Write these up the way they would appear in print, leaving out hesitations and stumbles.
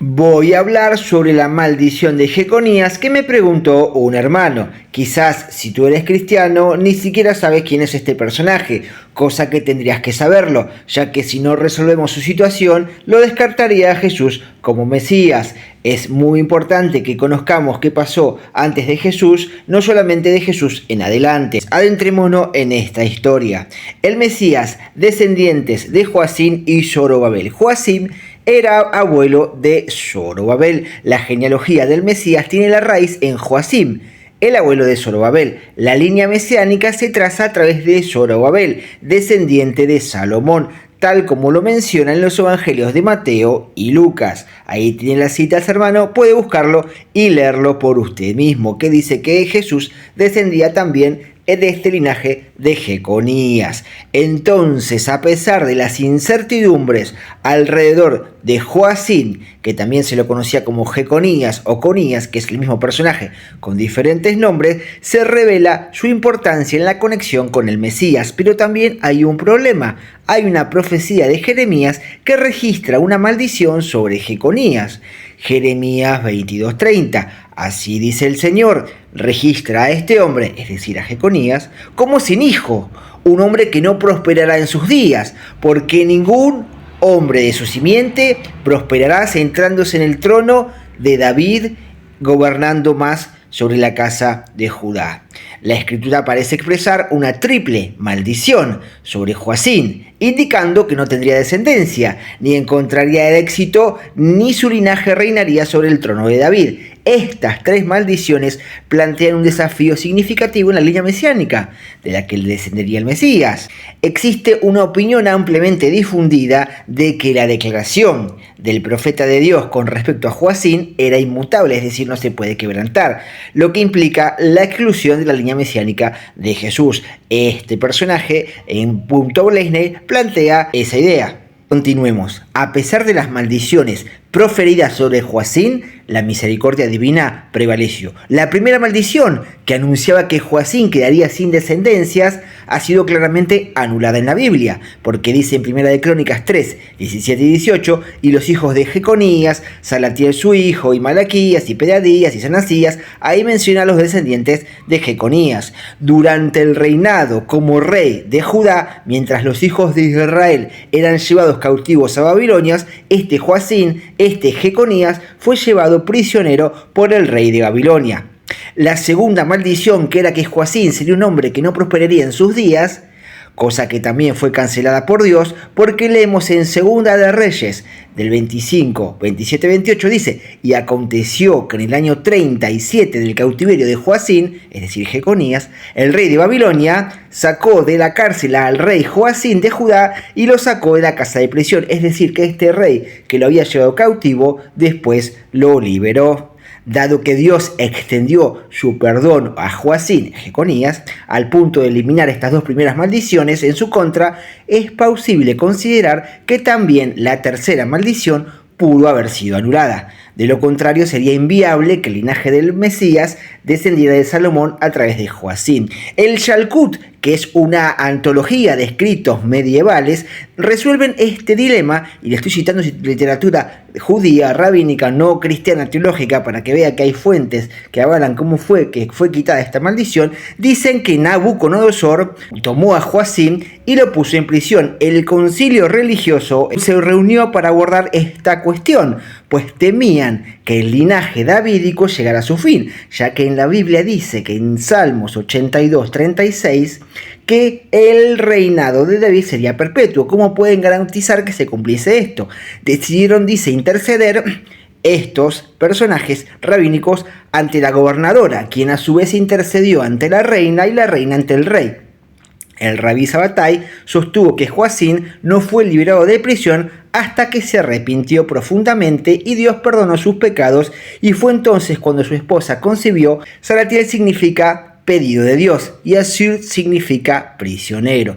Voy a hablar sobre la maldición de Jeconías que me preguntó un hermano. Quizás si tú eres cristiano ni siquiera sabes quién es este personaje, cosa que tendrías que saberlo, ya que si no resolvemos su situación, lo descartaría a Jesús como Mesías. Es muy importante que conozcamos qué pasó antes de Jesús, no solamente de Jesús en adelante. Adentrémonos en esta historia. El Mesías, descendientes de Joacim y Zorobabel. Joacim era abuelo de Zorobabel. La genealogía del Mesías tiene la raíz en Joacim, el abuelo de Zorobabel. La línea mesiánica se traza a través de Zorobabel, descendiente de Salomón, tal como lo mencionan los evangelios de Mateo y Lucas. Ahí tiene las citas, hermano, puede buscarlo y leerlo por usted mismo, que dice que Jesús descendía también de este linaje de Jeconías. Entonces, a pesar de las incertidumbres alrededor de Joacim, que también se lo conocía como Jeconías o Conías, que es el mismo personaje con diferentes nombres, se revela su importancia en la conexión con el Mesías. Pero también hay un problema. Hay una profecía de Jeremías que registra una maldición sobre Jeconías. Jeremías 22:30. Así dice el Señor, registra a este hombre, es decir, a Jeconías, como sin hijo, un hombre que no prosperará en sus días, porque ningún hombre de su simiente prosperará centrándose en el trono de David, gobernando más sobre la casa de Judá. La escritura parece expresar una triple maldición sobre Joacim, indicando que no tendría descendencia, ni encontraría el éxito, ni su linaje reinaría sobre el trono de David. Estas tres maldiciones plantean un desafío significativo en la línea mesiánica, de la que descendería el Mesías. Existe una opinión ampliamente difundida de que la declaración del profeta de Dios con respecto a Joacim era inmutable, es decir, no se puede quebrantar, lo que implica la exclusión de la línea mesiánica de Jesús. Este personaje, en punto Bleisner, plantea esa idea. Continuemos. A pesar de las maldiciones proferidas sobre Joacim, la misericordia divina prevaleció. La primera maldición, que anunciaba que Joacim quedaría sin descendencias, ha sido claramente anulada en la Biblia, porque dice en 1 de Crónicas 3, 17 y 18, y los hijos de Jeconías, Salatiel su hijo, y Malaquías, y Pedadías, y Sanasías, ahí menciona a los descendientes de Jeconías. Durante el reinado como rey de Judá, mientras los hijos de Israel eran llevados cautivos a Babilonia, este Joacim, este Jeconías, fue llevado prisionero por el rey de Babilonia. La segunda maldición, que era que Joacim sería un hombre que no prosperaría en sus días, cosa que también fue cancelada por Dios, porque leemos en Segunda de Reyes, del 25, 27, 28, dice: y aconteció que en el año 37 del cautiverio de Joacim, es decir, Jeconías, el rey de Babilonia sacó de la cárcel al rey Joacim de Judá y lo sacó de la casa de prisión, es decir, que este rey que lo había llevado cautivo, después lo liberó. Dado que Dios extendió su perdón a Joacim, Jeconías, al punto de eliminar estas dos primeras maldiciones en su contra, es plausible considerar que también la tercera maldición pudo haber sido anulada. De lo contrario, sería inviable que el linaje del Mesías descendiera de Salomón a través de Joacim. El Yalkut, que es una antología de escritos medievales, resuelven este dilema, y le estoy citando literatura judía, rabínica, no cristiana, teológica, para que vea que hay fuentes que avalan cómo fue que fue quitada esta maldición. Dicen que Nabucodonosor tomó a Joacim y lo puso en prisión. El concilio religioso se reunió para abordar esta cuestión, pues temían que el linaje davídico llegara a su fin, ya que en la Biblia dice que en Salmos 82, 36, que el reinado de David sería perpetuo. ¿Cómo pueden garantizar que se cumpliese esto? Decidieron, dice, interceder estos personajes rabínicos ante la gobernadora, quien a su vez intercedió ante la reina y la reina ante el rey. El rabí Sabbatai sostuvo que Joacim no fue liberado de prisión hasta que se arrepintió profundamente y Dios perdonó sus pecados, y fue entonces cuando su esposa concibió. Salatiel significa pedido de Dios y Asir significa prisionero.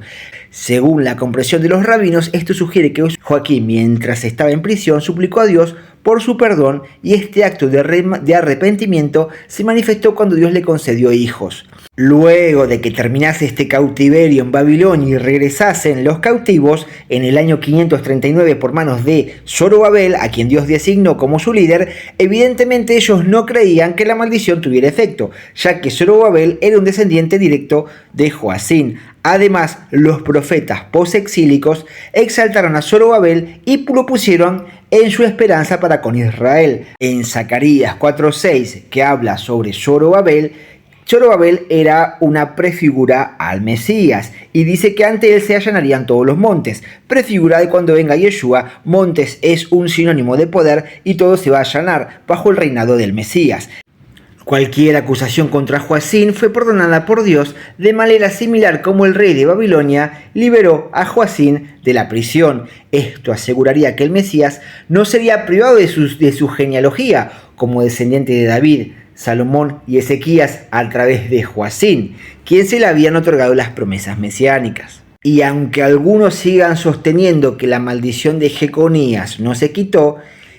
Según la comprensión de los rabinos, esto sugiere que Joacim, mientras estaba en prisión, suplicó a Dios por su perdón, y este acto de arrepentimiento se manifestó cuando Dios le concedió hijos. Luego de que terminase este cautiverio en Babilonia y regresasen los cautivos en el año 539 por manos de Zorobabel, a quien Dios designó como su líder, evidentemente ellos no creían que la maldición tuviera efecto, ya que Zorobabel era un descendiente directo de Joacín. Además, los profetas posexílicos exaltaron a Zorobabel y lo pusieron en su esperanza para con Israel. En Zacarías 4:6, que habla sobre Zorobabel era una prefigura al Mesías y dice que ante él se allanarían todos los montes. Prefigura de cuando venga Yeshua, montes es un sinónimo de poder y todo se va a allanar bajo el reinado del Mesías. Cualquier acusación contra Joacín fue perdonada por Dios de manera similar como el rey de Babilonia liberó a Joacín de la prisión. Esto aseguraría que el Mesías no sería privado de su genealogía como descendiente de David, Salomón y Ezequías a través de Joacín, quien se le habían otorgado las promesas mesiánicas. Y aunque algunos sigan sosteniendo que la maldición de Jeconías no se quitó,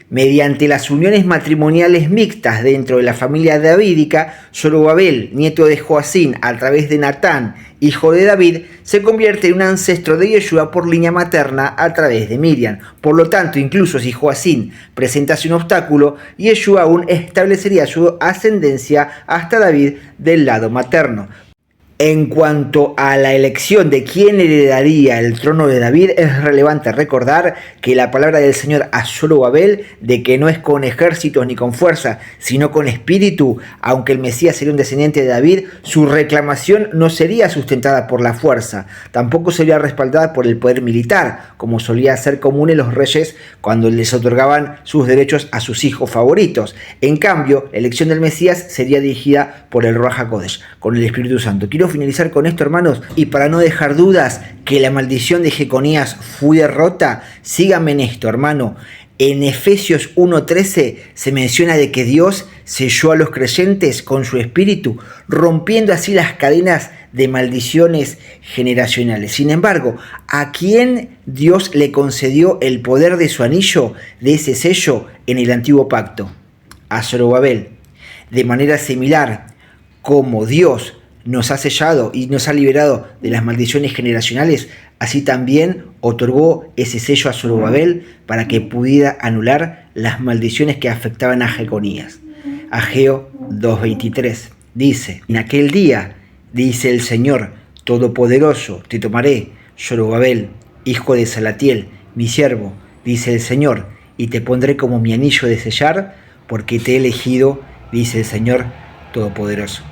mediante las uniones matrimoniales mixtas dentro de la familia davídica, Zorobabel, nieto de Joacín, a través de Natán, hijo de David, se convierte en un ancestro de Yeshua por línea materna a través de Miriam. Por lo tanto, incluso si Joacín presentase un obstáculo, Yeshua aún establecería su ascendencia hasta David del lado materno. En cuanto a la elección de quién heredaría el trono de David, es relevante recordar que la palabra del Señor a Zorobabel, de que no es con ejércitos ni con fuerza, sino con espíritu, aunque el Mesías sería un descendiente de David, su reclamación no sería sustentada por la fuerza, tampoco sería respaldada por el poder militar, como solía ser común en los reyes cuando les otorgaban sus derechos a sus hijos favoritos. En cambio, la elección del Mesías sería dirigida por el Ruach HaKodesh, con el Espíritu Santo. Quiero finalizar con esto, hermanos, y para no dejar dudas que la maldición de Jeconías fue rota, síganme en esto, hermano. En Efesios 1:13 se menciona de que Dios selló a los creyentes con su espíritu, rompiendo así las cadenas de maldiciones generacionales. Sin embargo, ¿a quién Dios le concedió el poder de su anillo, de ese sello, en el antiguo pacto? A Zorobabel. De manera similar, como Dios nos ha sellado y nos ha liberado de las maldiciones generacionales, así también otorgó ese sello a Zorobabel para que pudiera anular las maldiciones que afectaban a Jeconías. Ageo 2:23 dice: en aquel día, dice el Señor Todopoderoso, te tomaré, Zorobabel, hijo de Salatiel, mi siervo, dice el Señor, y te pondré como mi anillo de sellar, porque te he elegido, dice el Señor Todopoderoso.